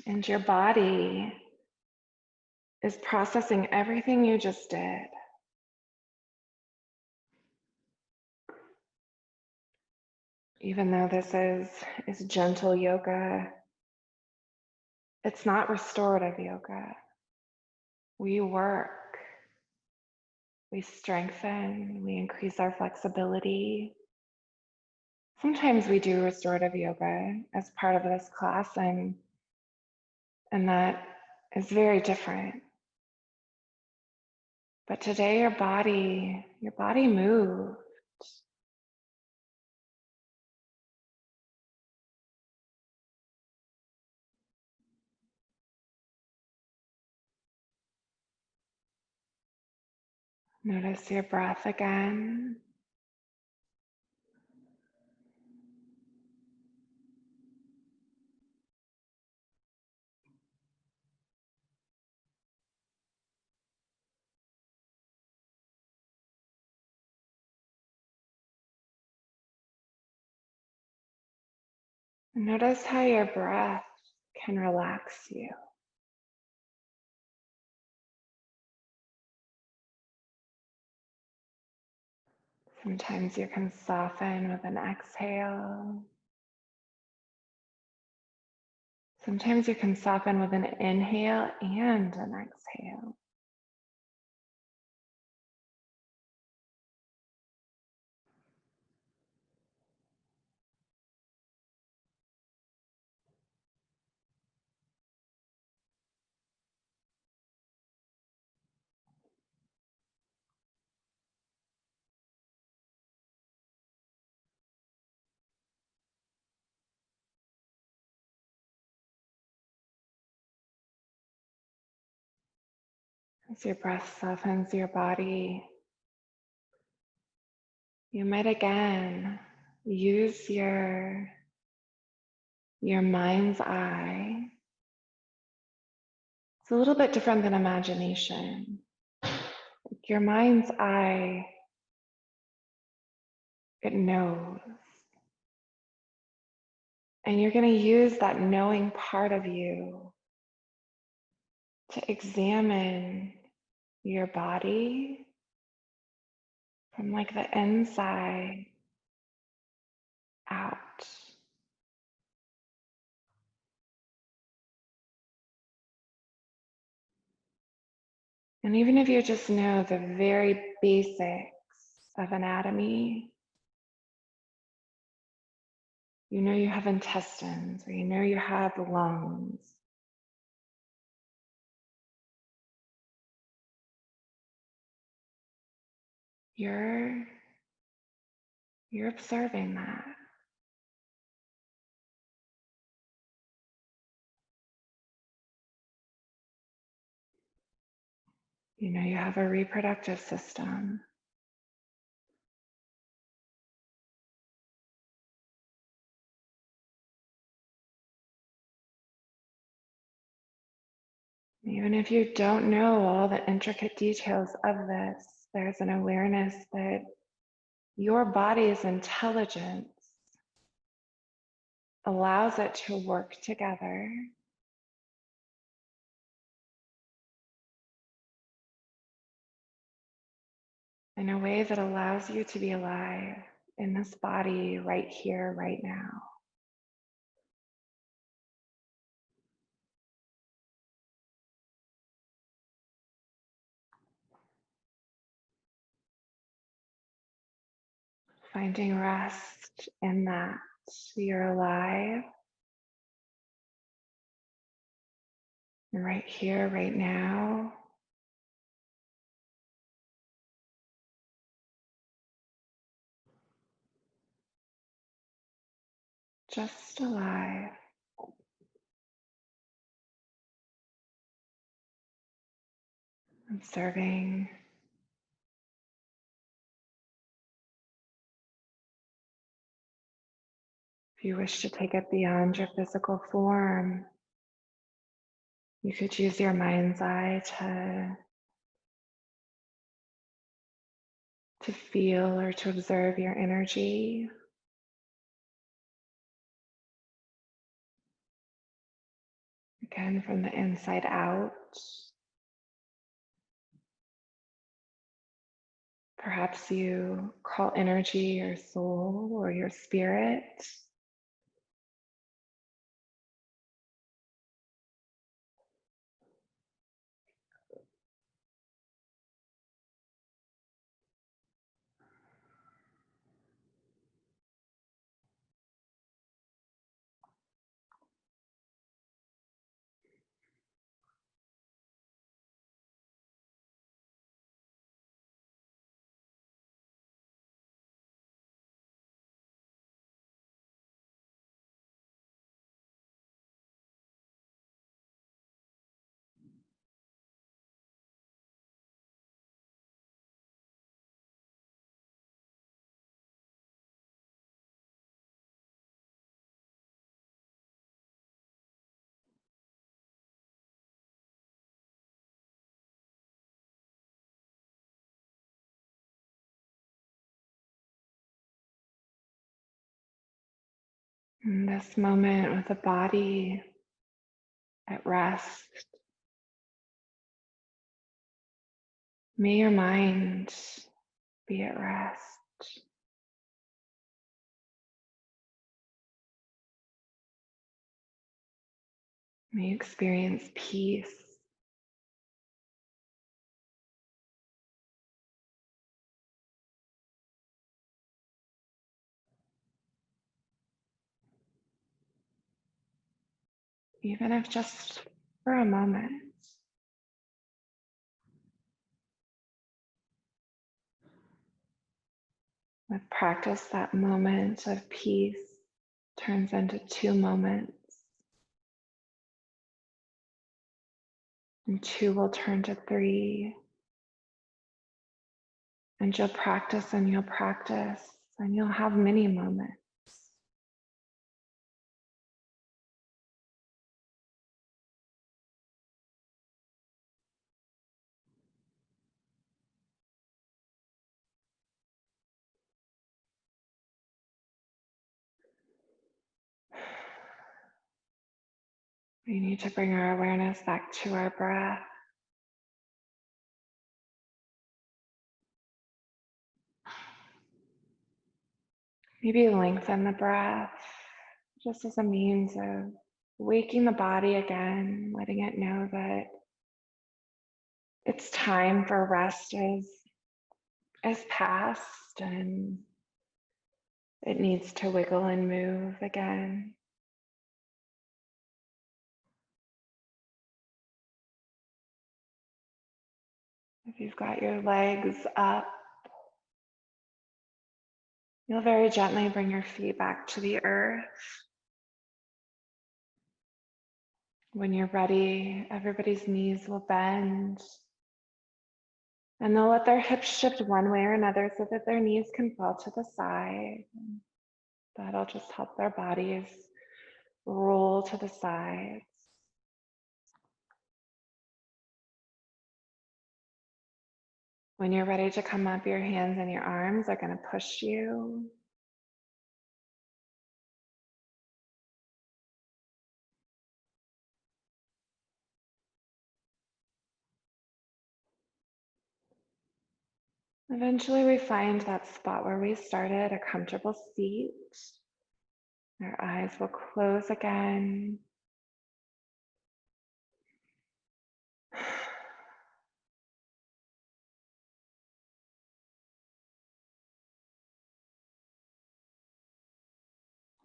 And your body is processing everything you just did. Even though this is gentle yoga, it's not restorative yoga. We work, we strengthen, we increase our flexibility. Sometimes we do restorative yoga as part of this class, and that is very different. But today your body moved. Notice your breath again. Notice how your breath can relax you. Sometimes you can soften with an exhale. Sometimes you can soften with an inhale and an exhale. As your breath softens your body, you might again use your mind's eye. It's a little bit different than imagination. Your mind's eye, it knows. And you're going to use that knowing part of you to examine your body from like the inside out. And even if you just know the very basics of anatomy, you know you have intestines, or you know you have lungs. You're observing that. You know you have a reproductive system. Even if you don't know all the intricate details of this, there's an awareness that your body's intelligence allows it to work together in a way that allows you to be alive in this body right here, right now. Finding rest in that you're alive and right here, right now. Just alive. Observing. If you wish to take it beyond your physical form, you could use your mind's eye to feel or to observe your energy. Again, from the inside out. Perhaps you call energy your soul or your spirit. In this moment with the body at rest, may your mind be at rest. May you experience peace. Even if just for a moment. With practice, that moment of peace turns into 2 moments, and 2 will turn to 3. And you'll practice and you'll practice, and you'll have many moments. We need to bring our awareness back to our breath. Maybe lengthen the breath just as a means of waking the body again, letting it know that its time for rest is past and it needs to wiggle and move again. If you've got your legs up, you'll very gently bring your feet back to the earth. When you're ready, everybody's knees will bend and they'll let their hips shift one way or another so that their knees can fall to the side. That'll just help their bodies roll to the sides. When you're ready to come up, your hands and your arms are going to push you. Eventually, we find that spot where we started, a comfortable seat. Our eyes will close again.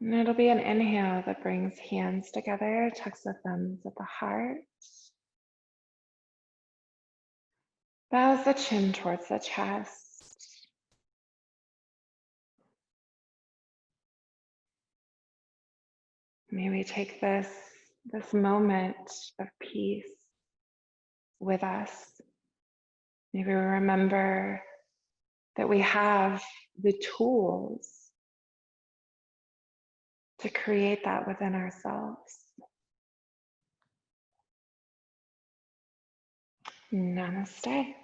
And it'll be an inhale that brings hands together, tucks the thumbs at the heart, bows the chin towards the chest. May we take this moment of peace with us. Maybe we remember that we have the tools to create that within ourselves. Namaste.